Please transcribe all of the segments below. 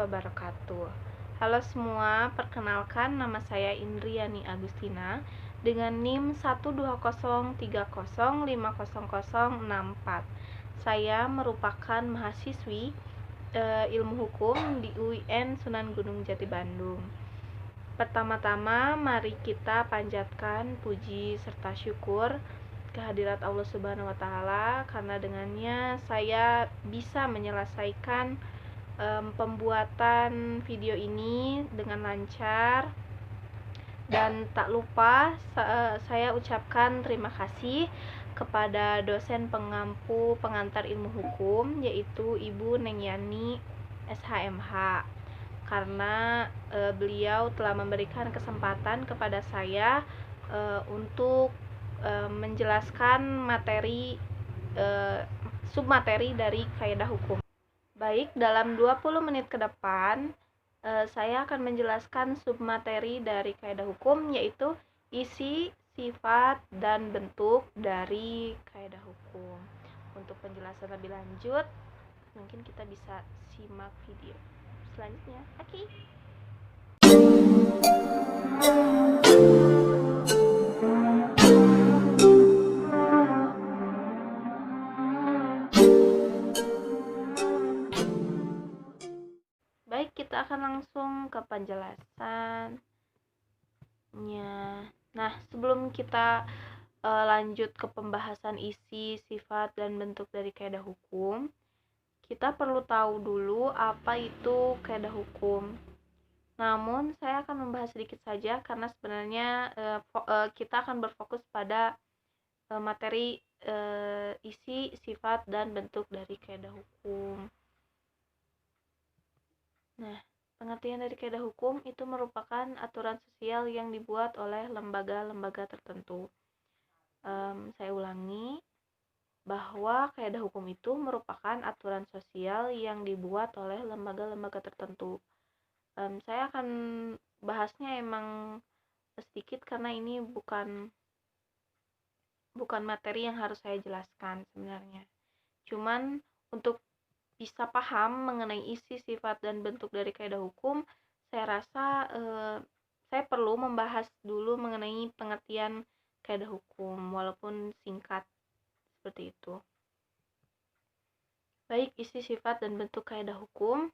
wabarakatuh. Halo semua, perkenalkan nama saya Indriani Agustina dengan NIM 12030500064. Saya merupakan mahasiswi ilmu hukum di UIN Sunan Gunung Jati Bandung. Pertama-tama mari kita panjatkan puji serta syukur kehadirat Allah Subhanahu wa taala karena dengannya saya bisa menyelesaikan pembuatan video ini dengan lancar. Dan tak lupa saya ucapkan terima kasih kepada dosen pengampu pengantar ilmu hukum yaitu Ibu Neng Yani SHMH karena beliau telah memberikan kesempatan kepada saya untuk menjelaskan materi submateri dari kaidah hukum. Baik, dalam 20 menit ke depan saya akan menjelaskan submateri dari kaidah hukum yaitu isi, sifat, dan bentuk dari kaidah hukum. Untuk penjelasan lebih lanjut, mungkin kita bisa simak video selanjutnya. Oke. Baik, kita akan langsung ke penjelasannya. Nah, sebelum kita lanjut ke pembahasan isi, sifat, dan bentuk dari kaidah hukum, kita perlu tahu dulu apa itu kaidah hukum. Namun, saya akan membahas sedikit saja karena sebenarnya kita akan berfokus pada materi isi, sifat, dan bentuk dari kaidah hukum. Nah, pengertian dari kaidah hukum itu merupakan aturan sosial yang dibuat oleh lembaga-lembaga tertentu. Saya ulangi, bahwa kaidah hukum itu merupakan aturan sosial yang dibuat oleh lembaga-lembaga tertentu. Saya akan bahasnya emang sedikit karena ini bukan materi yang harus saya jelaskan sebenarnya. Cuman untuk bisa paham mengenai isi, sifat, dan bentuk dari kaidah hukum, saya rasa saya perlu membahas dulu mengenai pengertian kaidah hukum walaupun singkat seperti itu. Baik, isi, sifat, dan bentuk kaidah hukum.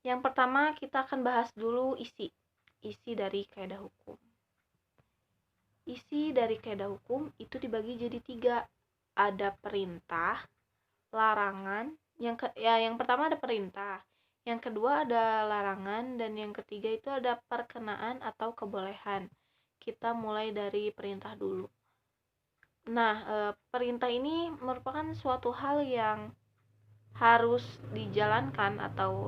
Yang pertama kita akan bahas dulu isi dari kaidah hukum. Isi dari kaidah hukum itu dibagi jadi 3. Ada perintah, larangan, yang pertama ada perintah, yang kedua ada larangan, dan yang ketiga itu ada perkenaan atau kebolehan. Kita mulai dari perintah dulu. Nah, perintah ini merupakan suatu hal yang harus dijalankan atau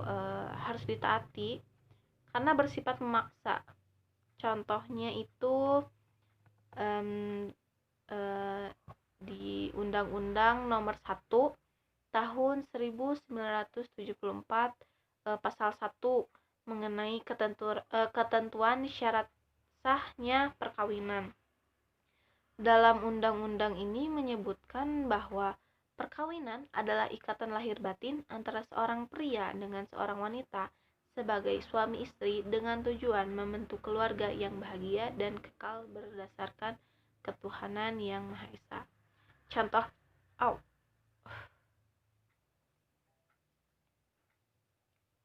harus ditaati karena bersifat memaksa. Contohnya itu di Undang-Undang Nomor 1 Tahun 1974 Pasal 1 mengenai ketentuan syarat sahnya perkawinan. Dalam undang-undang ini menyebutkan bahwa perkawinan adalah ikatan lahir batin antara seorang pria dengan seorang wanita sebagai suami istri dengan tujuan membentuk keluarga yang bahagia dan kekal berdasarkan ketuhanan yang Maha Esa.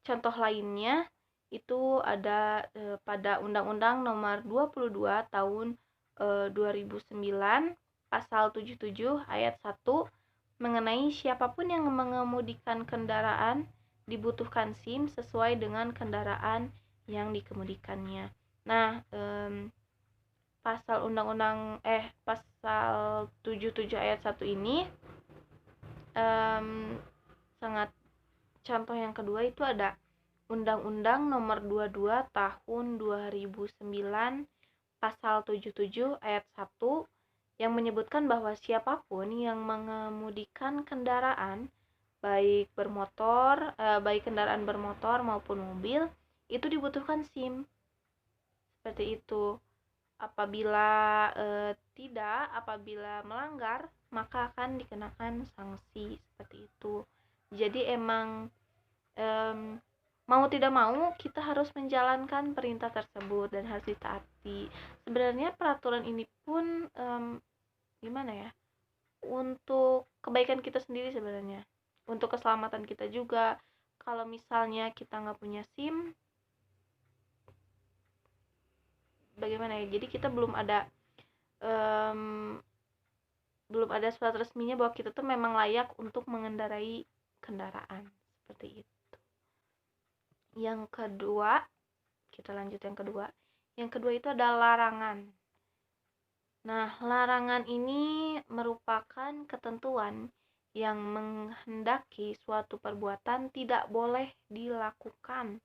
Contoh lainnya itu ada pada Undang-Undang Nomor 22 Tahun 2009 Pasal 77 Ayat 1 mengenai siapapun yang mengemudikan kendaraan dibutuhkan SIM sesuai dengan kendaraan yang dikemudikannya. Nah, pasal 77 ayat 1 ini sangat. Contoh yang kedua itu ada Undang-Undang Nomor 22 Tahun 2009 Pasal 77 Ayat 1 yang menyebutkan bahwa siapapun yang mengemudikan kendaraan baik kendaraan bermotor maupun mobil itu dibutuhkan SIM. Seperti itu. Apabila apabila melanggar maka akan dikenakan sanksi seperti itu. Jadi emang mau tidak mau kita harus menjalankan perintah tersebut dan harus ditaati. Sebenarnya peraturan ini pun gimana ya, untuk kebaikan kita sendiri sebenarnya, untuk keselamatan kita juga. Kalau misalnya kita nggak punya SIM, bagaimana ya, jadi kita um, belum ada surat resminya bahwa kita tuh memang layak untuk mengendarai kendaraan seperti itu. Yang kedua, kita lanjut yang kedua. Yang kedua itu adalah larangan. Nah, larangan ini merupakan ketentuan yang menghendaki suatu perbuatan tidak boleh dilakukan.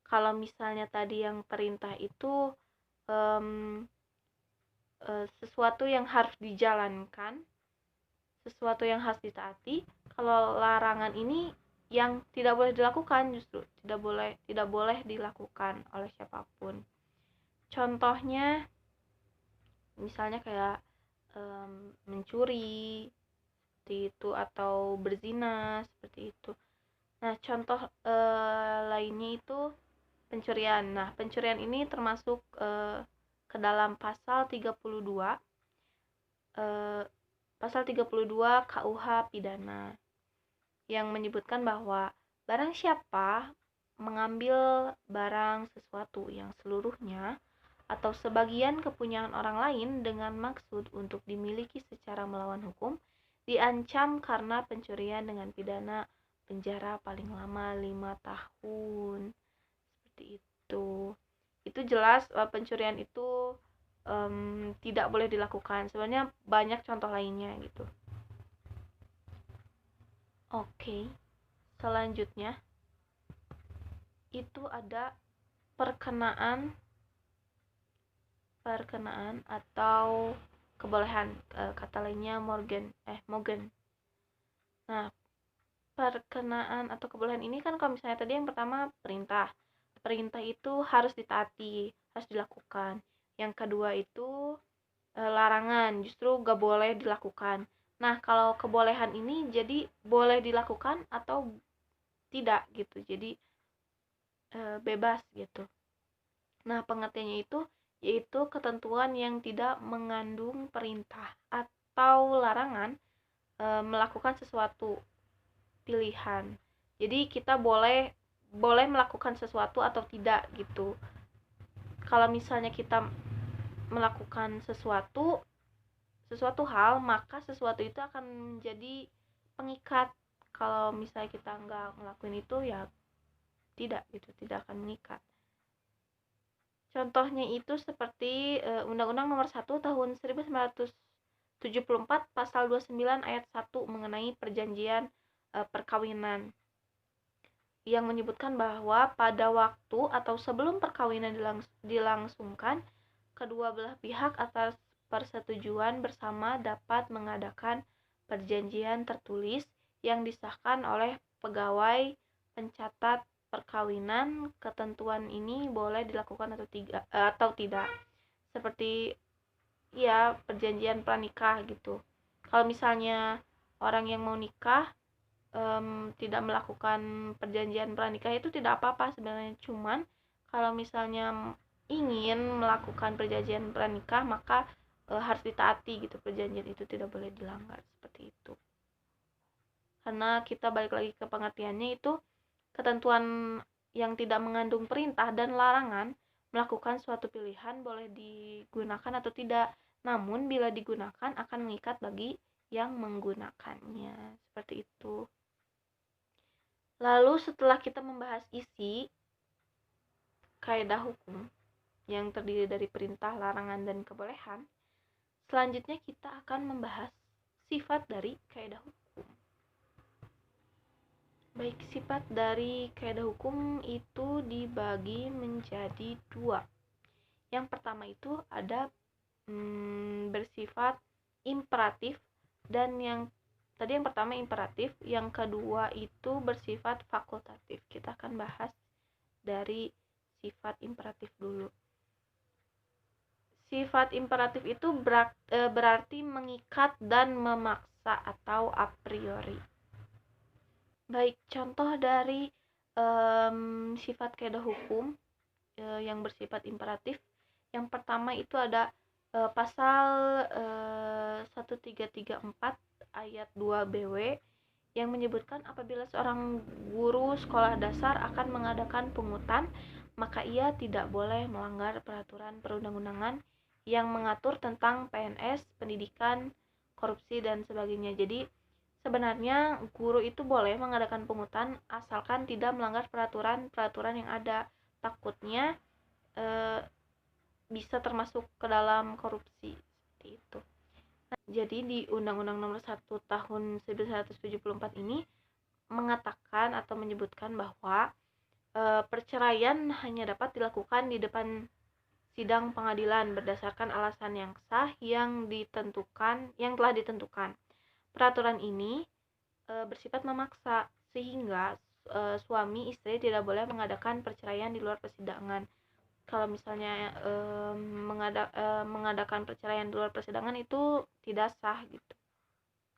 Kalau misalnya tadi yang perintah itu sesuatu yang harus dijalankan, sesuatu yang harus ditaati. Kalau larangan ini yang tidak boleh dilakukan, justru tidak boleh dilakukan oleh siapapun. Contohnya misalnya kayak mencuri seperti itu, atau berzina seperti itu. Nah, contoh lainnya itu pencurian. Nah, pencurian ini termasuk ke dalam pasal 32 pasal 32 KUH pidana, yang menyebutkan bahwa barang siapa mengambil barang sesuatu yang seluruhnya atau sebagian kepunyaan orang lain dengan maksud untuk dimiliki secara melawan hukum, diancam karena pencurian dengan pidana penjara paling lama 5 tahun. Seperti itu. Itu jelas pencurian itu tidak boleh dilakukan. Sebenarnya banyak contoh lainnya gitu. Oke. Selanjutnya itu ada perkenaan atau kebolehan, kata lainnya mogen. Nah, perkenaan atau kebolehan ini kan kalau misalnya tadi yang pertama perintah itu harus ditaati, harus dilakukan. Yang kedua itu larangan, justru gak boleh dilakukan. Nah, kalau kebolehan ini jadi boleh dilakukan atau tidak gitu, jadi bebas gitu. Nah, pengertiannya itu yaitu ketentuan yang tidak mengandung perintah atau larangan melakukan sesuatu pilihan. Jadi kita boleh melakukan sesuatu atau tidak gitu. Kalau misalnya kita melakukan sesuatu hal, maka sesuatu itu akan menjadi pengikat. Kalau misalnya kita nggak ngelakuin itu, ya tidak gitu, tidak akan mengikat. Contohnya itu seperti Undang-Undang Nomor 1 Tahun 1974 Pasal 29 Ayat 1 mengenai perjanjian perkawinan, yang menyebutkan bahwa pada waktu atau sebelum perkawinan dilangsungkan, kedua belah pihak atas persetujuan bersama dapat mengadakan perjanjian tertulis yang disahkan oleh pegawai pencatat perkawinan. Ketentuan ini boleh dilakukan atau tidak, seperti ya perjanjian pranikah gitu. Kalau misalnya orang yang mau nikah tidak melakukan perjanjian pranikah, itu tidak apa-apa sebenarnya. Cuman kalau misalnya ingin melakukan perjanjian pranikah, maka harus ditaati gitu, perjanjian itu tidak boleh dilanggar seperti itu. Karena kita balik lagi ke pengertiannya, itu ketentuan yang tidak mengandung perintah dan larangan melakukan suatu pilihan boleh digunakan atau tidak, namun bila digunakan akan mengikat bagi yang menggunakannya. Seperti itu. Lalu setelah kita membahas isi kaidah hukum yang terdiri dari perintah, larangan, dan kebolehan, selanjutnya kita akan membahas sifat dari kaidah hukum. Baik, sifat dari kaidah hukum itu dibagi menjadi dua. Yang pertama itu ada bersifat imperatif, dan yang pertama imperatif, yang kedua itu bersifat fakultatif. Kita akan bahas dari sifat imperatif dulu. Sifat imperatif itu berarti mengikat dan memaksa atau a priori. Baik, contoh dari Sifat kaidah hukum yang bersifat imperatif. Yang pertama itu ada pasal 1334 ayat 2 BW yang menyebutkan apabila seorang guru sekolah dasar akan mengadakan pungutan, maka ia tidak boleh melanggar peraturan perundang-undangan yang mengatur tentang PNS, pendidikan, korupsi, dan sebagainya. Jadi sebenarnya guru itu boleh mengadakan pungutan asalkan tidak melanggar peraturan-peraturan yang ada. Takutnya bisa termasuk ke dalam korupsi seperti itu. Nah, jadi di Undang-Undang Nomor 1 Tahun 1974 ini mengatakan atau menyebutkan bahwa perceraian hanya dapat dilakukan di depan sidang pengadilan berdasarkan alasan yang sah yang telah ditentukan. Peraturan ini bersifat memaksa sehingga suami istri tidak boleh mengadakan perceraian di luar persidangan. Kalau misalnya mengadakan perceraian di luar persidangan itu tidak sah gitu.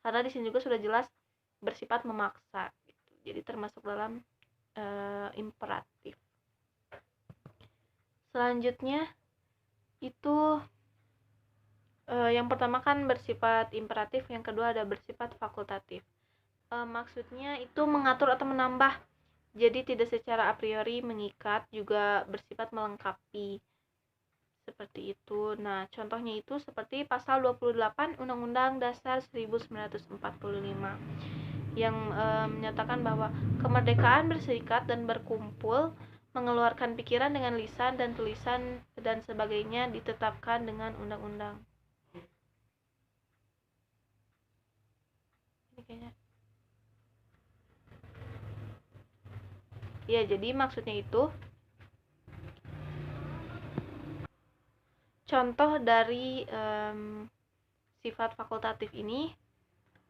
Karena di sini juga sudah jelas bersifat memaksa gitu. Jadi termasuk dalam imperatif. Selanjutnya itu yang pertama kan bersifat imperatif, yang kedua ada bersifat fakultatif. Maksudnya itu mengatur atau menambah. Jadi tidak secara a priori mengikat, juga bersifat melengkapi. Seperti itu. Nah, contohnya itu seperti pasal 28 Undang-Undang Dasar 1945 yang menyatakan bahwa kemerdekaan berserikat dan berkumpul, mengeluarkan pikiran dengan lisan dan tulisan dan sebagainya ditetapkan dengan undang-undang. Ini kayaknya. Ya, jadi maksudnya itu contoh dari sifat fakultatif ini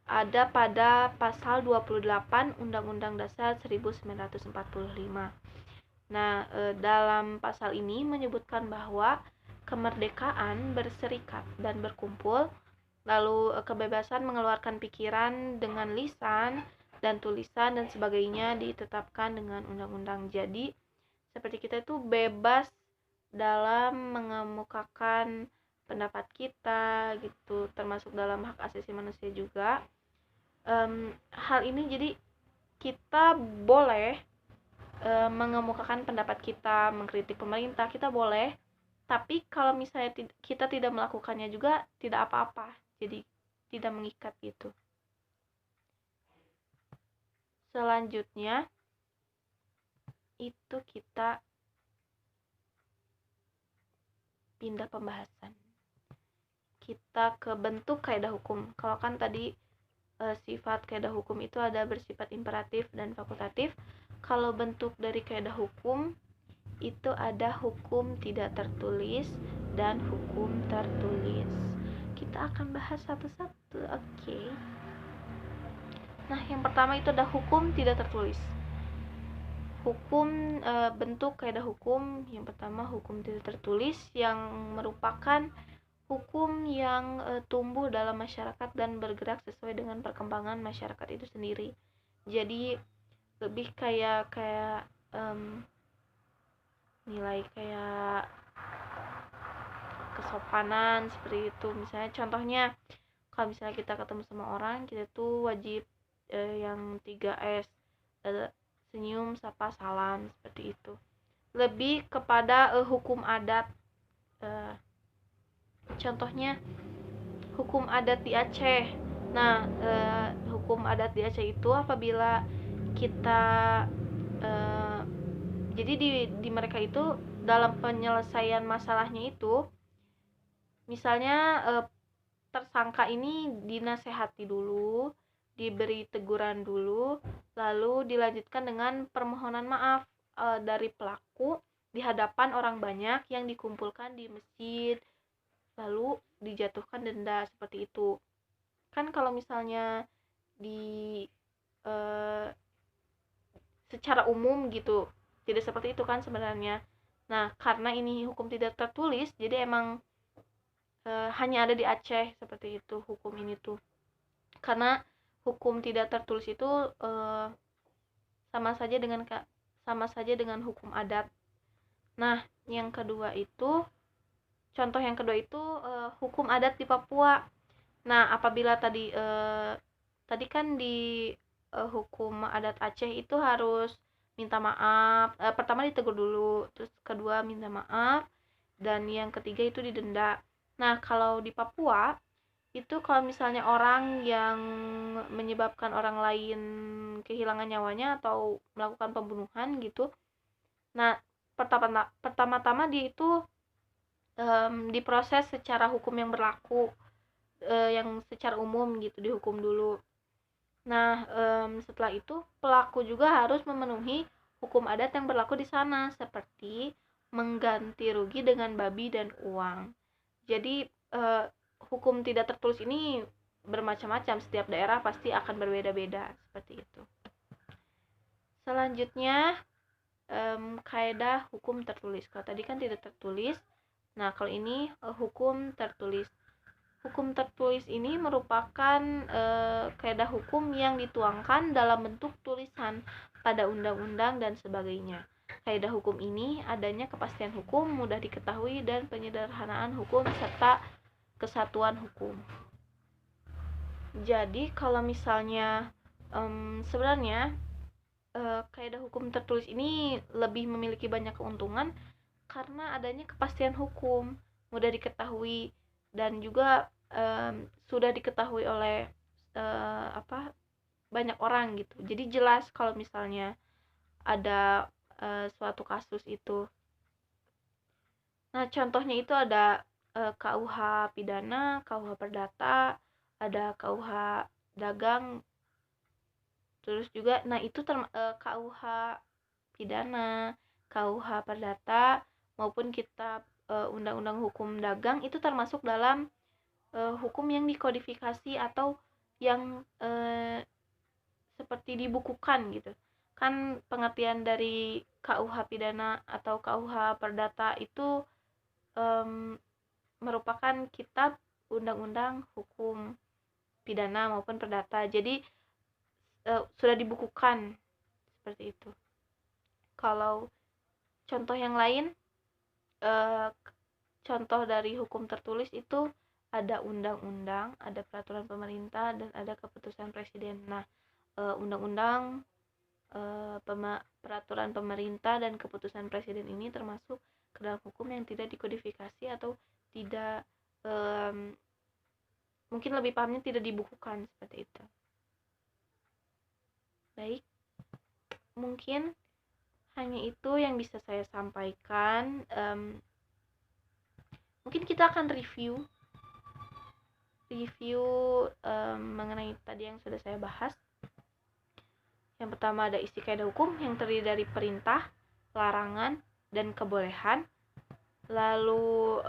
ada pada pasal 28 Undang-Undang Dasar 1945. Nah, dalam pasal ini menyebutkan bahwa kemerdekaan berserikat dan berkumpul, lalu kebebasan mengeluarkan pikiran dengan lisan dan tulisan dan sebagainya ditetapkan dengan undang-undang. Jadi seperti kita itu bebas dalam mengemukakan pendapat kita gitu, termasuk dalam hak asasi manusia juga. Hal ini jadi kita boleh mengemukakan pendapat kita, mengkritik pemerintah, kita boleh, tapi kalau misalnya kita tidak melakukannya juga tidak apa-apa, jadi tidak mengikat gitu. Selanjutnya itu kita pindah pembahasan, kita ke bentuk kaidah hukum. Kalau kan tadi sifat kaidah hukum itu ada bersifat imperatif dan fakultatif. Kalau bentuk dari kaidah hukum itu ada hukum tidak tertulis dan hukum tertulis. Kita akan bahas satu-satu, oke. Nah, yang pertama itu ada hukum tidak tertulis. Hukum bentuk kaidah hukum yang pertama hukum tidak tertulis yang merupakan hukum yang tumbuh dalam masyarakat dan bergerak sesuai dengan perkembangan masyarakat itu sendiri. Jadi lebih kayak nilai kayak kesopanan seperti itu. Misalnya contohnya kalau misalnya kita ketemu sama orang, kita tuh wajib yang 3S, senyum, sapa, salam, seperti itu. Lebih kepada hukum adat. Contohnya hukum adat di Aceh. Nah, hukum adat di Aceh itu apabila kita jadi di mereka itu dalam penyelesaian masalahnya itu, misalnya tersangka ini dinasehati dulu, diberi teguran dulu, lalu dilanjutkan dengan permohonan maaf dari pelaku di hadapan orang banyak yang dikumpulkan di masjid, lalu dijatuhkan denda seperti itu. Kan kalau misalnya di secara umum gitu tidak seperti itu kan sebenarnya. Nah, karena ini hukum tidak tertulis, jadi emang hanya ada di Aceh seperti itu hukum ini tuh. Karena hukum tidak tertulis itu sama saja dengan sama saja dengan hukum adat. Nah, contoh yang kedua itu hukum adat di Papua. Nah, apabila tadi kan di hukum adat Aceh itu harus minta maaf, pertama ditegur dulu, terus kedua minta maaf, dan yang ketiga itu didenda. Nah, kalau di Papua itu kalau misalnya orang yang menyebabkan orang lain kehilangan nyawanya atau melakukan pembunuhan gitu, nah pertama-tama dia itu diproses secara hukum yang berlaku, yang secara umum gitu, dihukum dulu. Nah, setelah itu pelaku juga harus memenuhi hukum adat yang berlaku di sana, seperti mengganti rugi dengan babi dan uang. Jadi hukum tidak tertulis ini bermacam-macam, setiap daerah pasti akan berbeda-beda seperti itu. Selanjutnya kaidah hukum tertulis. Kalau tadi kan tidak tertulis. Nah, kalau ini hukum tertulis. Hukum tertulis ini merupakan kaidah hukum yang dituangkan dalam bentuk tulisan pada undang-undang dan sebagainya. Kaidah hukum ini adanya kepastian hukum, mudah diketahui, dan penyederhanaan hukum serta kesatuan hukum. Jadi kalau misalnya sebenarnya kaidah hukum tertulis ini lebih memiliki banyak keuntungan karena adanya kepastian hukum, mudah diketahui, dan juga sudah diketahui oleh banyak orang gitu. Jadi jelas kalau misalnya ada suatu kasus itu. Nah, contohnya itu ada KUH pidana, KUH perdata, ada KUH dagang, terus juga itu KUH pidana, KUH perdata maupun kitab undang-undang hukum dagang itu termasuk dalam hukum yang dikodifikasi atau yang seperti dibukukan gitu. Kan pengertian dari KUH pidana atau KUH perdata itu merupakan kitab undang-undang hukum pidana maupun perdata. Jadi sudah dibukukan seperti itu. Kalau contoh yang lain, contoh dari hukum tertulis itu ada undang-undang, ada peraturan pemerintah, dan ada keputusan presiden. Nah, undang-undang, peraturan pemerintah, dan keputusan presiden ini termasuk ke dalam hukum yang tidak dikodifikasi atau tidak, mungkin lebih pahamnya tidak dibukukan seperti itu. Baik, mungkin hanya itu yang bisa saya sampaikan. Mungkin kita akan review mengenai tadi yang sudah saya bahas. Yang pertama ada isi kaidah hukum yang terdiri dari perintah, larangan, dan kebolehan. Lalu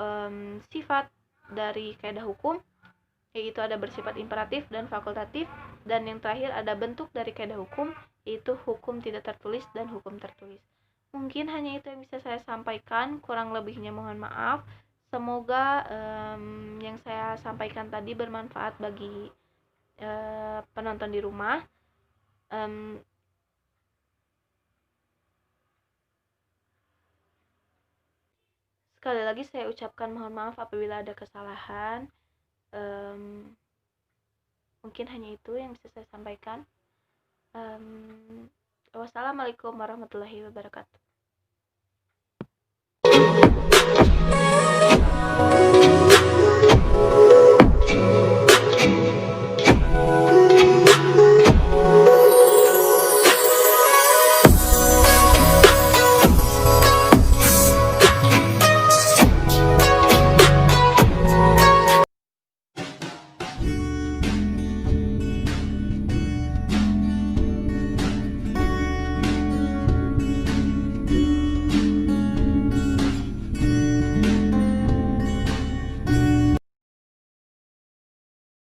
sifat dari kaidah hukum, yaitu ada bersifat imperatif dan fakultatif. Dan yang terakhir ada bentuk dari kaidah hukum, yaitu hukum tidak tertulis dan hukum tertulis. Mungkin hanya itu yang bisa saya sampaikan, kurang lebihnya mohon maaf. Semoga yang saya sampaikan tadi bermanfaat bagi penonton di rumah. Sekali lagi saya ucapkan mohon maaf apabila ada kesalahan. Mungkin hanya itu yang bisa saya sampaikan. Wassalamualaikum warahmatullahi wabarakatuh.